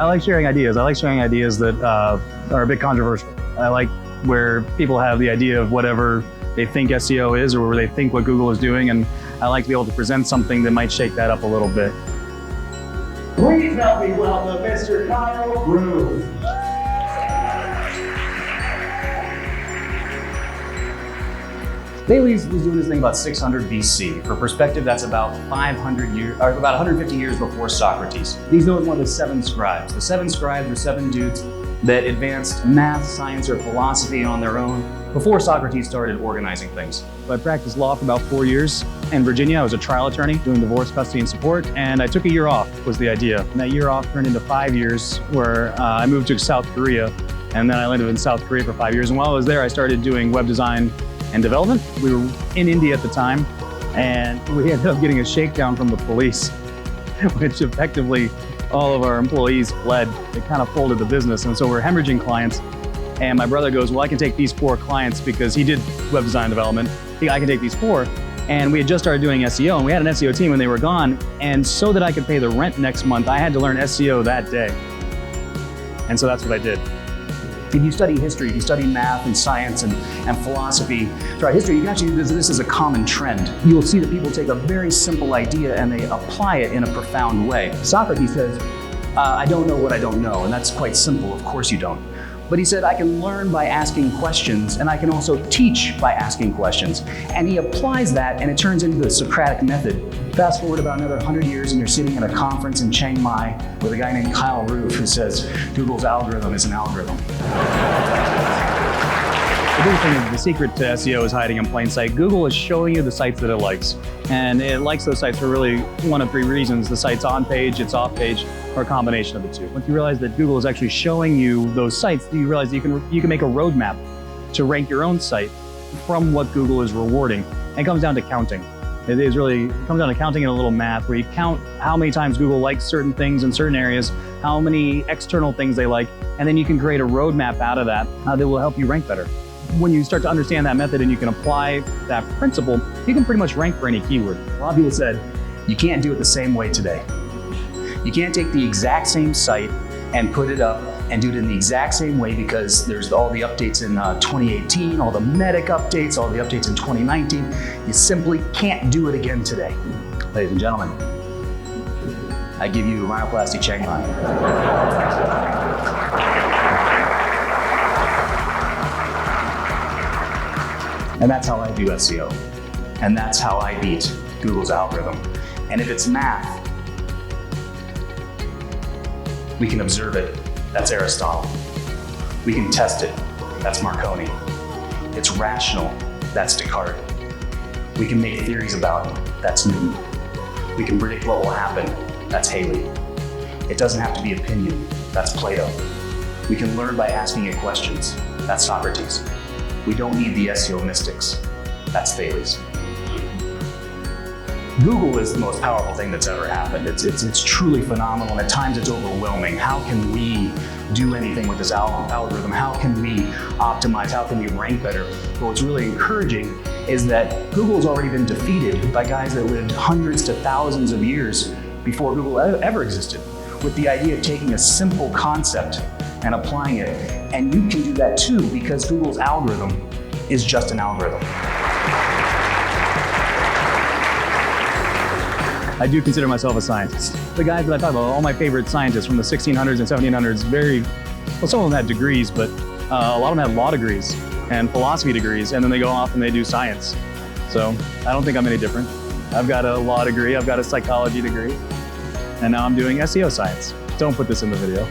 I like sharing ideas. I like sharing ideas that are a bit controversial. I like where people have the idea of whatever they think SEO is or where they think what Google is doing, and I like to be able to present something that might shake that up a little bit. Please help me welcome Mr. Kyle Roof. Thales was doing this thing about 600 BC. For perspective, that's about 500 years, or about 150 years before Socrates. He's known as one of the 7 scribes. The 7 scribes were 7 dudes that advanced math, science, or philosophy on their own before Socrates started organizing things. I practiced law for about 4 years in Virginia. I was a trial attorney doing divorce, custody, and support, and I took a year off was the idea. And that year off turned into 5 years where I moved to South Korea, and then I lived in South Korea for 5 years. And while I was there, I started doing web design and development. We were in India at the time, and we ended up getting a shakedown from the police, which effectively all of our employees fled. It kind of folded the business, and so we're hemorrhaging clients. And my brother goes, well, I can take these 4 clients because he did web design development. I can take these 4. And we had just started doing SEO, and we had an SEO team when they were gone. And so that I could pay the rent next month, I had to learn SEO that day. And so that's what I did. If you study history, if you study math and science and philosophy throughout history, you can actually use this as a common trend. You will see that people take a very simple idea and they apply it in a profound way. Socrates says, I don't know what I don't know, and that's quite simple. Of course you don't. But he said, I can learn by asking questions, and I can also teach by asking questions. And he applies that, and it turns into the Socratic method. Fast forward about another 100 years, and you're sitting at a conference in Chiang Mai with a guy named Kyle Roof who says, Google's algorithm is an algorithm. The big thing is the secret to SEO is hiding in plain sight. Google is showing you the sites that it likes. And it likes those sites for really one of 3 reasons. The site's on page, it's off page, or a combination of the 2. Once you realize that Google is actually showing you those sites, you realize that you can make a roadmap to rank your own site from what Google is rewarding. And it comes down to counting. It comes down to counting and a little math where you count how many times Google likes certain things in certain areas, how many external things they like, and then you can create a roadmap out of that that will help you rank better. When you start to understand that method and you can apply that principle, you can pretty much rank for any keyword. A lot of people said, you can't do it the same way today. You can't take the exact same site and put it up and do it in the exact same way because there's all the updates in 2018, all the medic updates, all the updates in 2019. You simply can't do it again today. Ladies and gentlemen, I give you rhinoplasty Chiang Mai. And that's how I do SEO. And that's how I beat Google's algorithm. And if it's math, we can observe it. That's Aristotle. We can test it. That's Marconi. It's rational. That's Descartes. We can make theories about it. That's Newton. We can predict what will happen. That's Haley. It doesn't have to be opinion. That's Plato. We can learn by asking it questions. That's Socrates. We don't need the SEO mystics. That's Thales. Google is the most powerful thing that's ever happened. It's truly phenomenal, and at times it's overwhelming. How can we do anything with this algorithm? How can we optimize? How can we rank better? But what's really encouraging is that Google's already been defeated by guys that lived hundreds to thousands of years before Google ever existed, with the idea of taking a simple concept and applying it. And you can do that too, because Google's algorithm is just an algorithm. I do consider myself a scientist. The guys that I talk about, all my favorite scientists from the 1600s and 1700s, well, some of them had degrees, but a lot of them had law degrees and philosophy degrees, and then they go off and they do science. So I don't think I'm any different. I've got a law degree, I've got a psychology degree, and now I'm doing SEO science. Don't put this in the video.